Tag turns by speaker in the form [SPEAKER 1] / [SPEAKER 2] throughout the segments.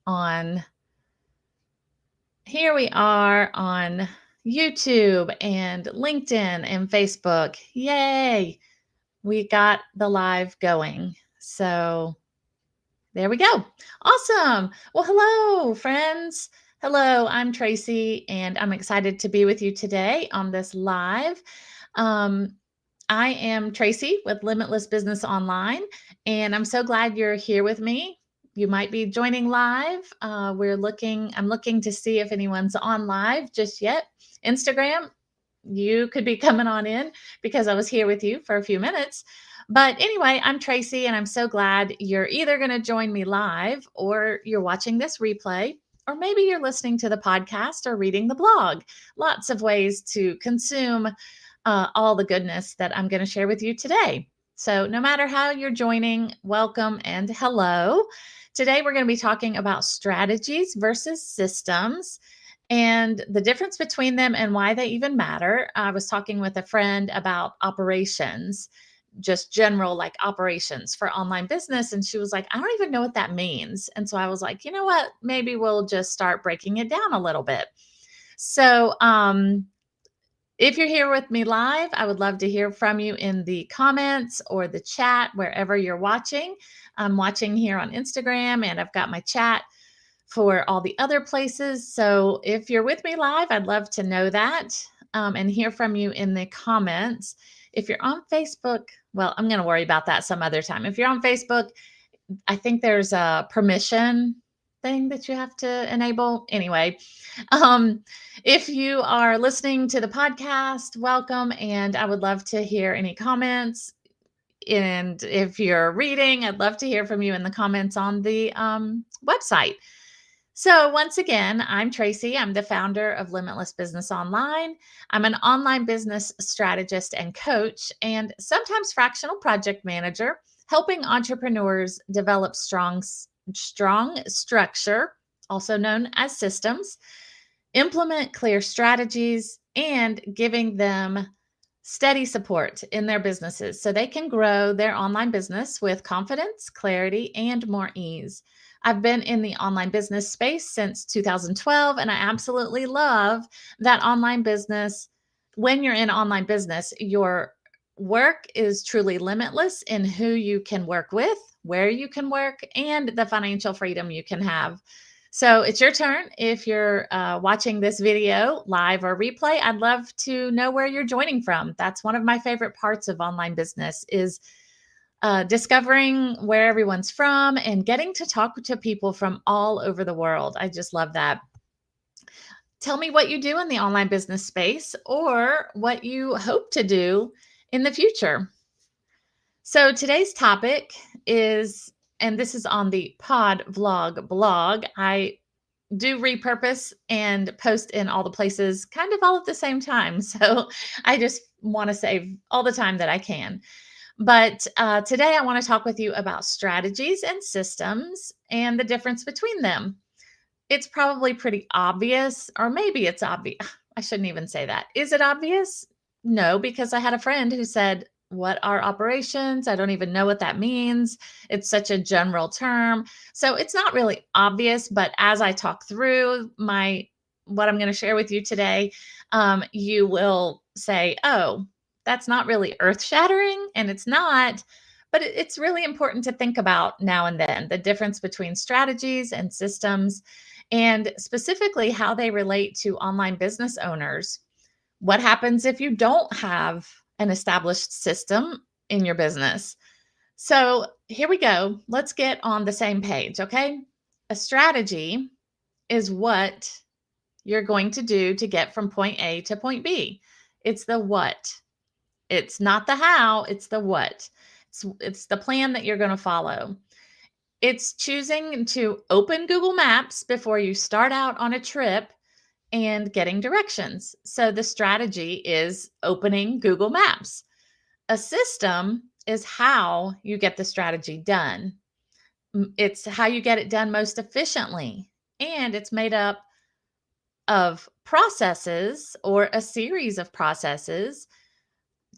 [SPEAKER 1] on here we are on YouTube and LinkedIn and Facebook. Yay! We got the live going. So there we go. Awesome. Well, hello, friends. Hello, I'm Tracy, and I'm excited to be with you today on this live. Um, I am Tracy with Limitless Business Online, and I'm so glad you're here with me. You might be joining live. I'm looking to see if anyone's on live just yet. Instagram, you could be coming on in because I was here with you for a few minutes. But anyway, I'm Tracy, and I'm so glad you're either going to join me live or you're watching this replay, or maybe you're listening to the podcast or reading the blog. Lots of ways to consume all the goodness that I'm going to share with you today. So, no matter how you're joining, welcome and hello. Today, we're going to be talking about strategies versus systems and the difference between them and why they even matter. I was talking with a friend about operations, just general like operations for online business. And she was like, I don't even know what that means. And so I was like, you know what? Maybe we'll just start breaking it down a little bit. So, if you're here with me live, I would love to hear from you in the comments or the chat, wherever you're watching. I'm watching here on Instagram, and I've got my chat for all the other places. So if you're with me live, I'd love to know that and hear from you in the comments. If you're on Facebook, well, I'm going to worry about that some other time. If you're on Facebook, I think there's a permission thing that you have to enable. Anyway, um, if you are listening to the podcast, welcome. And I would love to hear any comments. And if you're reading, I'd love to hear from you in the comments on the website. So, once again, I'm Tracy. I'm the founder of Limitless Business Online. I'm an online business strategist and coach, and sometimes fractional project manager, helping entrepreneurs develop strong structure, also known as systems, implement clear strategies, and giving them steady support in their businesses so they can grow their online business with confidence, clarity, and more ease. I've been in the online business space since 2012, and I absolutely love that online business. When you're in online business, your work is truly limitless in who you can work with, where you can work, and the financial freedom you can have. So it's your turn. If you're watching this video live or replay, I'd love to know where you're joining from. That's one of my favorite parts of online business is discovering where everyone's from and getting to talk to people from all over the world. I just love that. Tell me what you do in the online business space or what you hope to do in the future. So today's topic is, and this is on the Pod Vlog blog. I do repurpose and post in all the places kind of all at the same time. So I just want to save all the time that I can. But today I want to talk with you about strategies and systems and the difference between them. It's probably pretty obvious, or maybe it's obvious. I shouldn't even say that. Is it obvious? No, because I had a friend who said, what are operations? I don't even know what that means. It's such a general term. So it's not really obvious, but as I talk through what I'm going to share with you today, you will say, oh, that's not really earth shattering. And it's not, but it's really important to think about now and then the difference between strategies and systems, and specifically how they relate to online business owners. What happens if you don't have an established system in your business? So here we go. Let's get on the same page, okay? A strategy is what you're going to do to get from point A to point B. It's the what. It's not the how, it's the what. It's the plan that you're going to follow. It's choosing to open Google Maps before you start out on a trip and getting directions. So the strategy is opening Google Maps. A system is how you get the strategy done. It's how you get it done most efficiently. And it's made up of processes or a series of processes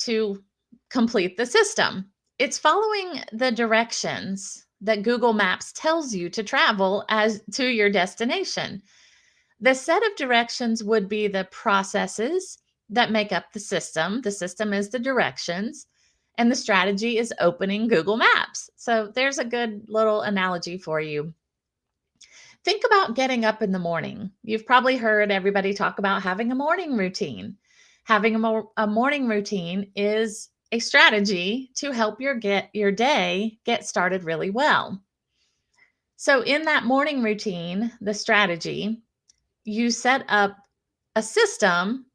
[SPEAKER 1] to complete the system. It's following the directions that Google Maps tells you to travel as to your destination. The set of directions would be the processes that make up the system. The system is the directions, and the strategy is opening Google Maps. So there's a good little analogy for you. Think about getting up in the morning. You've probably heard everybody talk about having a morning routine. Having a morning routine is a strategy to help your day get started really well. So in that morning routine, the strategy, you set up a system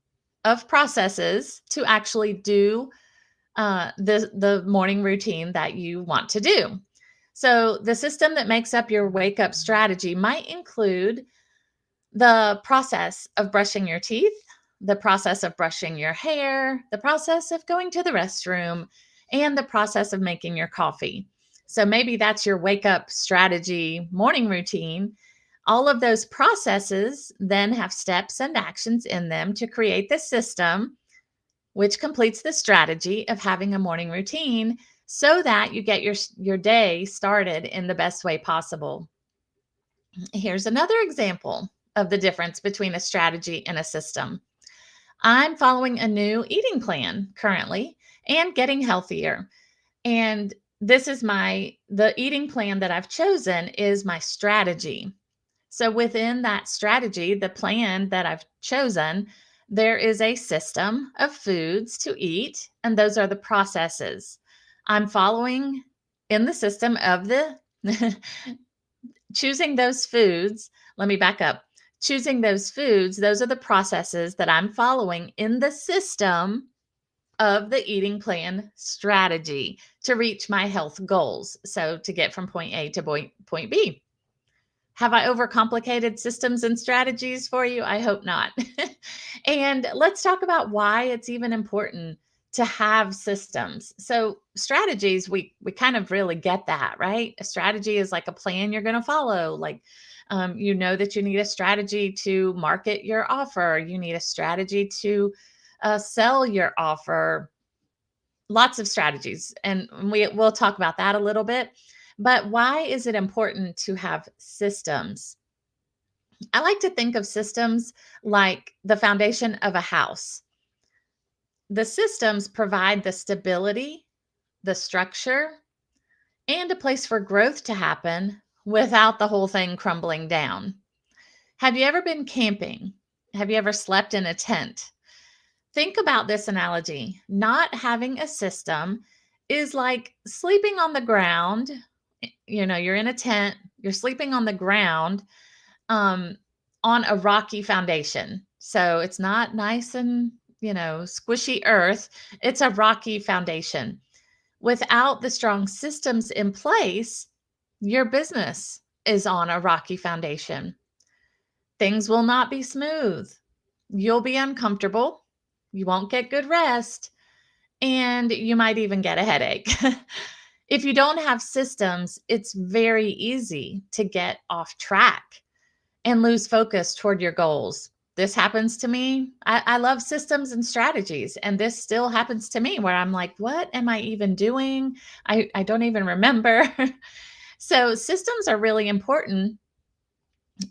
[SPEAKER 1] of processes to actually do the morning routine that you want to do. So the system that makes up your wake up strategy might include the process of brushing your teeth, the process of brushing your hair, the process of going to the restroom, and the process of making your coffee. So maybe that's your wake up strategy morning routine. All of those processes then have steps and actions in them to create the system, which completes the strategy of having a morning routine so that you get your day started in the best way possible. Here's another example of the difference between a strategy and a system. I'm following a new eating plan currently and getting healthier. And this is the eating plan that I've chosen is my strategy. So within that strategy, the plan that I've chosen, there is a system of foods to eat, and those are the processes. I'm following in the system of the choosing those foods. Let me back up. Choosing those foods, those are the processes that I'm following in the system of the eating plan strategy to reach my health goals. So to get from point A to point B. Have I overcomplicated systems and strategies for you? I hope not. And let's talk about why it's even important to have systems. So strategies, we kind of really get that, right? A strategy is like a plan you're going to follow. Like, you know that you need a strategy to market your offer. You need a strategy to sell your offer. Lots of strategies, and we'll talk about that a little bit. But why is it important to have systems? I like to think of systems like the foundation of a house. The systems provide the stability, the structure, and a place for growth to happen without the whole thing crumbling down. Have you ever been camping? Have you ever slept in a tent? Think about this analogy. Not having a system is like sleeping on the ground. You're in a tent, you're sleeping on the ground um, on a rocky foundation. So it's not nice and, squishy earth. It's a rocky foundation. Without the strong systems in place, your business is on a rocky foundation. Things will not be smooth. You'll be uncomfortable. You won't get good rest. And you might even get a headache. If you don't have systems, it's very easy to get off track and lose focus toward your goals. This happens to me. I love systems and strategies, and this still happens to me where I'm like, what am I even doing? I don't even remember. So, systems are really important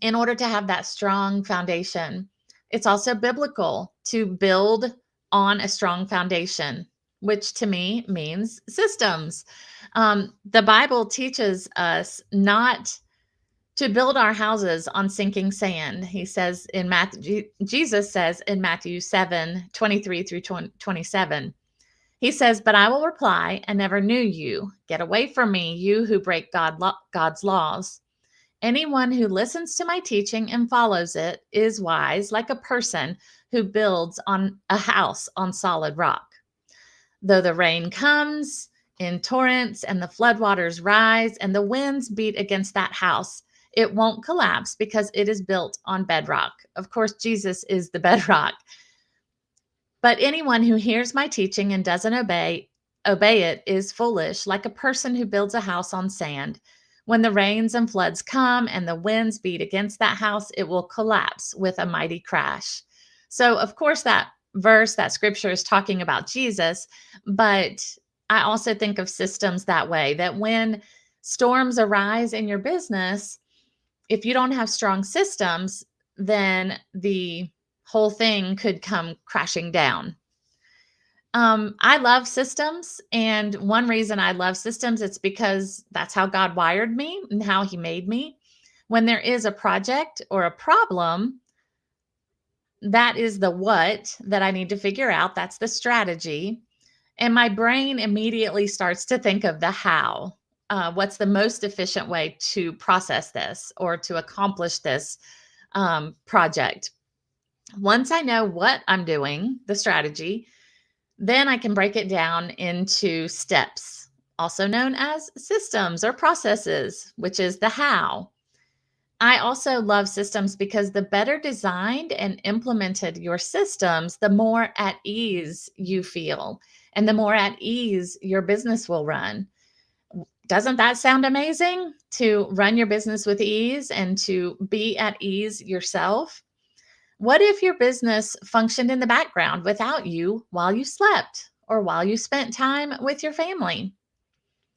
[SPEAKER 1] in order to have that strong foundation. It's also biblical to build on a strong foundation, which to me means systems. The Bible teaches us not to build our houses on sinking sand. He says in Matthew, Jesus says in Matthew 7:23 through 27, he says, "But I will reply, I never knew you. Get away from me, you who break God's laws. Anyone who listens to my teaching and follows it is wise, like a person who builds on a house on solid rock. Though the rain comes in torrents and the floodwaters rise and the winds beat against that house, it won't collapse because it is built on bedrock." Of course, Jesus is the bedrock. "But anyone who hears my teaching and doesn't obey it is foolish, like a person who builds a house on sand. When the rains and floods come and the winds beat against that house, it will collapse with a mighty crash." So, of course, that scripture is talking about Jesus, but I also think of systems that way, that when storms arise in your business, if you don't have strong systems, then the whole thing could come crashing down. I love systems. And one reason I love systems, it's because that's how God wired me and how he made me. When there is a project or a problem, that is the what that I need to figure out. That's the strategy. And my brain immediately starts to think of the how. What's the most efficient way to process this or to accomplish this project? Once I know what I'm doing, the strategy, then I can break it down into steps, also known as systems or processes, which is the how. I also love systems because the better designed and implemented your systems, the more at ease you feel and the more at ease your business will run. Doesn't that sound amazing to run your business with ease and to be at ease yourself? What if your business functioned in the background without you while you slept or while you spent time with your family?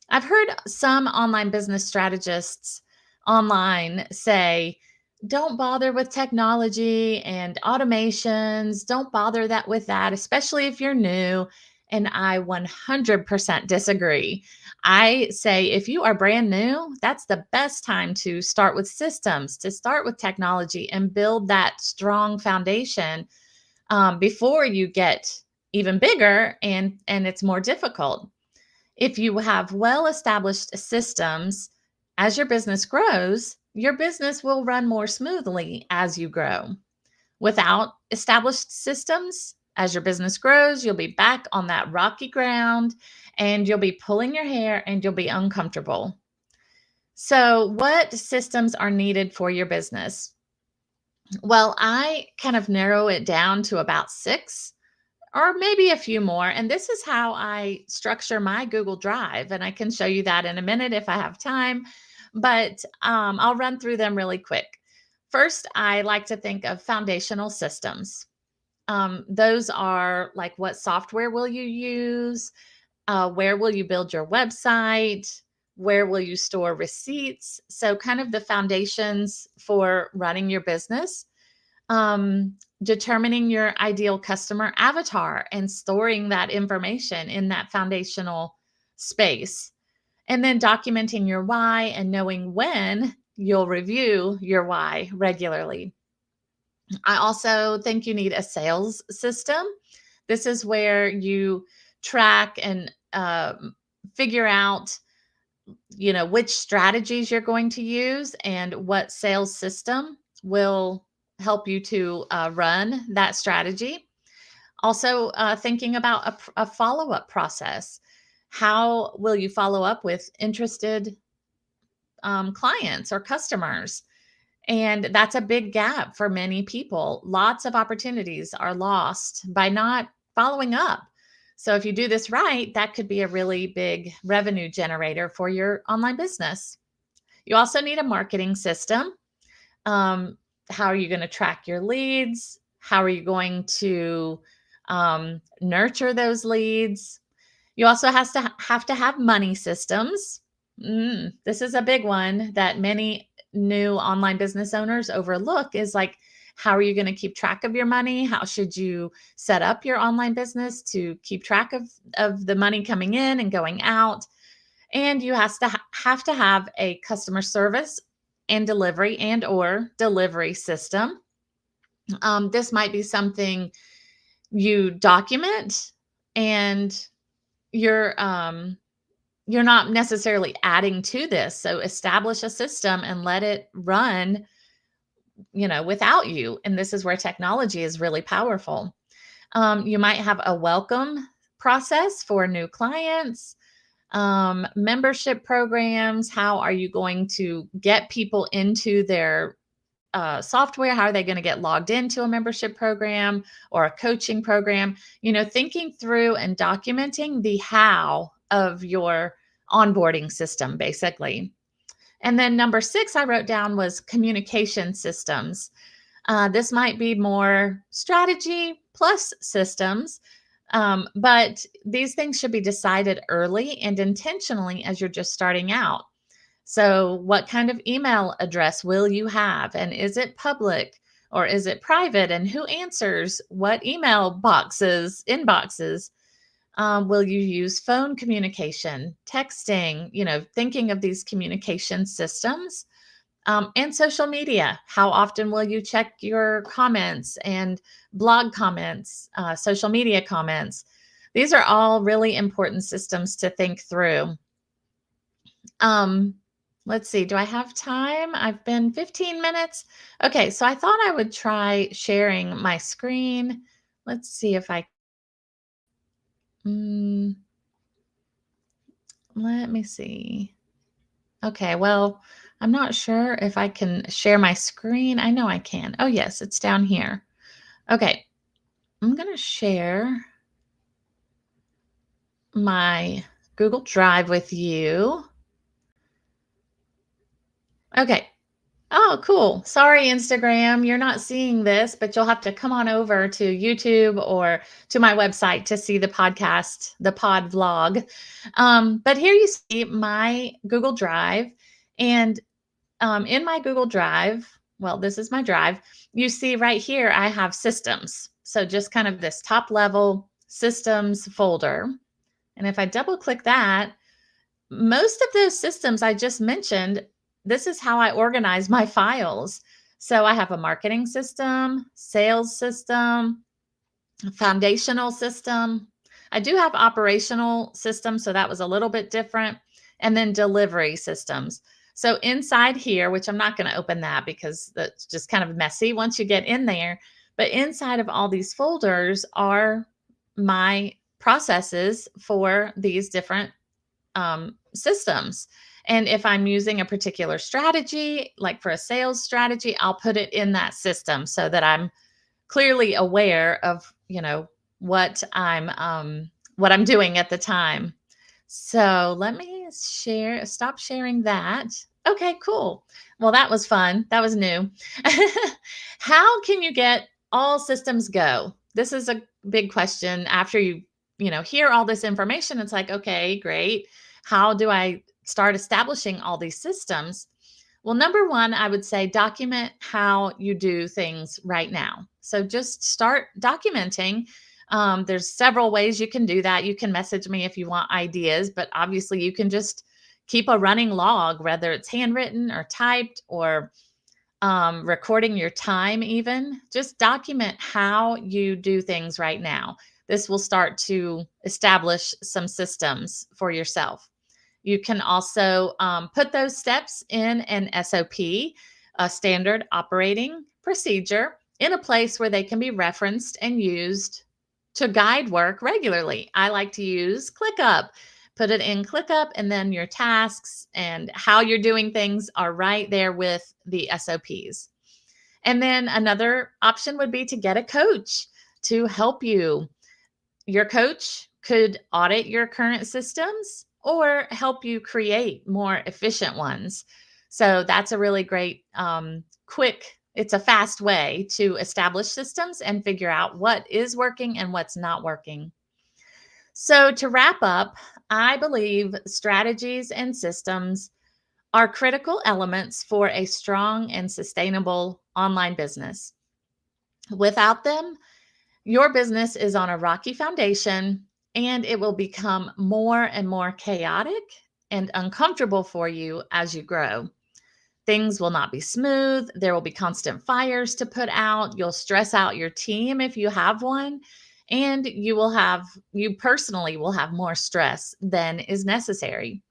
[SPEAKER 1] I've heard some online business strategists online say, don't bother with technology and automations. Don't bother that with that, especially if you're new. And I 100% disagree. I say if you are brand new, that's the best time to start with systems, to start with technology and build that strong foundation before you get even bigger and it's more difficult. If you have well-established systems, as your business grows, your business will run more smoothly as you grow. Without established systems, as your business grows, you'll be back on that rocky ground and you'll be pulling your hair and you'll be uncomfortable. So, what systems are needed for your business? Well, I kind of narrow it down to about six or maybe a few more. And this is how I structure my Google Drive. And I can show you that in a minute if I have time, but I'll run through them really quick. First, I like to think of foundational systems. Those are like, what software will you use? Where will you build your website? Where will you store receipts? So, kind of the foundations for running your business. Um, Determining your ideal customer avatar and storing that information in that foundational space. And then documenting your why and knowing when you'll review your why regularly. I also think you need a sales system. This is where you track and figure out, which strategies you're going to use and what sales system will help you to run that strategy. Also, thinking about a follow-up process. How will you follow up with interested clients or customers? And that's a big gap for many people. Lots of opportunities are lost by not following up. So if you do this right, that could be a really big revenue generator for your online business. You also need a marketing system. Um, how are you going to track your leads? How are you going to nurture those leads? You also have to have money systems. This is a big one that many new online business owners overlook is like, how are you going to keep track of your money? How should you set up your online business to keep track of the money coming in and going out? And you have to have a customer service and or delivery system. This might be something you document and you're not necessarily adding to this. So establish a system and let it run, without you. And this is where technology is really powerful. You might have a welcome process for new clients, membership programs. How are you going to get people into their software? How are they going to get logged into a membership program or a coaching program? Thinking through and documenting the how of your onboarding system, basically. And then number six, I wrote down was communication systems. This might be more strategy plus systems, but these things should be decided early and intentionally as you're just starting out. So, what kind of email address will you have? And is it public or is it private? And who answers what email inboxes? Will you use phone communication, texting, thinking of these communication systems? And social media. How often will you check your comments and blog comments, social media comments? These are all really important systems to think through. Um, let's see, do I have time? I've been 15 minutes. Okay, so I thought I would try sharing my screen. Let's see if I, mm, let me see. Okay, well, I'm not sure if I can share my screen. I know I can. Oh, yes, it's down here. Okay, I'm going to share my Google Drive with you. Okay. Oh, cool. Sorry, Instagram, you're not seeing this, but you'll have to come on over to YouTube or to my website to see the podcast, the pod vlog. But here you see my Google Drive. And in my Google Drive, well, this is my drive. You see right here, I have systems. So just kind of this top level systems folder. And if I double click that, most of those systems I just mentioned, this is how I organize my files. So I have a marketing system, sales system, foundational system. I do have operational systems, so that was a little bit different. And then delivery systems. So inside here, which I'm not going to open that because that's just kind of messy once you get in there. But inside of all these folders are my processes for these different systems. And if I'm using a particular strategy, like for a sales strategy, I'll put it in that system so that I'm clearly aware of, what I'm doing at the time. So let me stop sharing that. Okay, cool. Well, that was fun. That was new. How can you get all systems go? This is a big question after you hear all this information. It's like, okay, great. How do I start establishing all these systems? Well, number one, I would say document how you do things right now. So just start documenting. There's several ways you can do that. You can message me if you want ideas, but obviously you can just keep a running log, whether it's handwritten or typed or recording your time, even. Just document how you do things right now. This will start to establish some systems for yourself. You can also put those steps in an SOP, a standard operating procedure, in a place where they can be referenced and used to guide work regularly. I like to use ClickUp. Put it in ClickUp, and then your tasks and how you're doing things are right there with the SOPs. And then another option would be to get a coach to help you. Your coach could audit your current systems or help you create more efficient ones. So that's a really great, it's a fast way to establish systems and figure out what is working and what's not working. So to wrap up, I believe strategies and systems are critical elements for a strong and sustainable online business. Without them, your business is on a rocky foundation and it will become more and more chaotic and uncomfortable for you as you grow. Things will not be smooth. There will be constant fires to put out. You'll stress out your team if you have one, and you personally will have more stress than is necessary.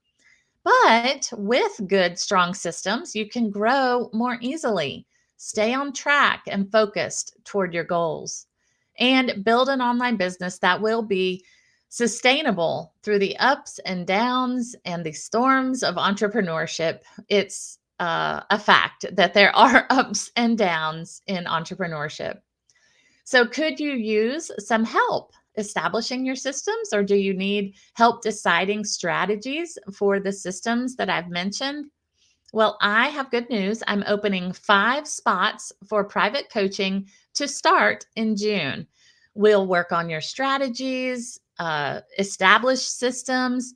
[SPEAKER 1] But with good, strong systems, you can grow more easily, stay on track and focused toward your goals, and build an online business that will be sustainable through the ups and downs and the storms of entrepreneurship. It's a fact that there are ups and downs in entrepreneurship. So, could you use some help establishing your systems, or do you need help deciding strategies for the systems that I've mentioned? Well, I have good news. I'm opening 5 spots for private coaching to start in June. We'll work on your strategies, establish systems.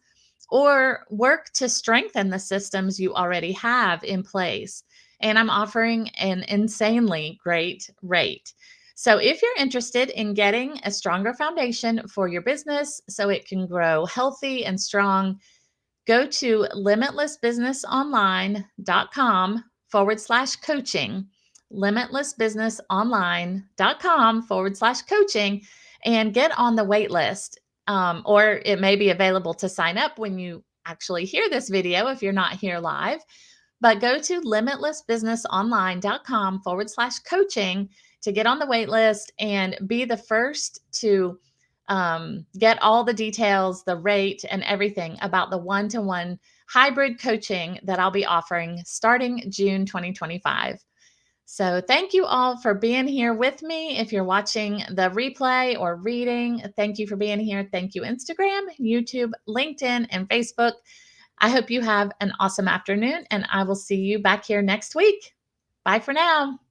[SPEAKER 1] or work to strengthen the systems you already have in place. And I'm offering an insanely great rate. So, if you're interested in getting a stronger foundation for your business so it can grow healthy and strong, go to limitlessbusinessonline.com/coaching, limitlessbusinessonline.com/coaching, and get on the wait list. Or it may be available to sign up when you actually hear this video if you're not here live. But go to limitlessbusinessonline.com/coaching to get on the wait list and be the first to get all the details, the rate, and everything about the one-to-one hybrid coaching that I'll be offering starting June 2025. So thank you all for being here with me. If you're watching the replay or reading, thank you for being here. Thank you, Instagram, YouTube, LinkedIn, and Facebook. I hope you have an awesome afternoon, and I will see you back here next week. Bye for now.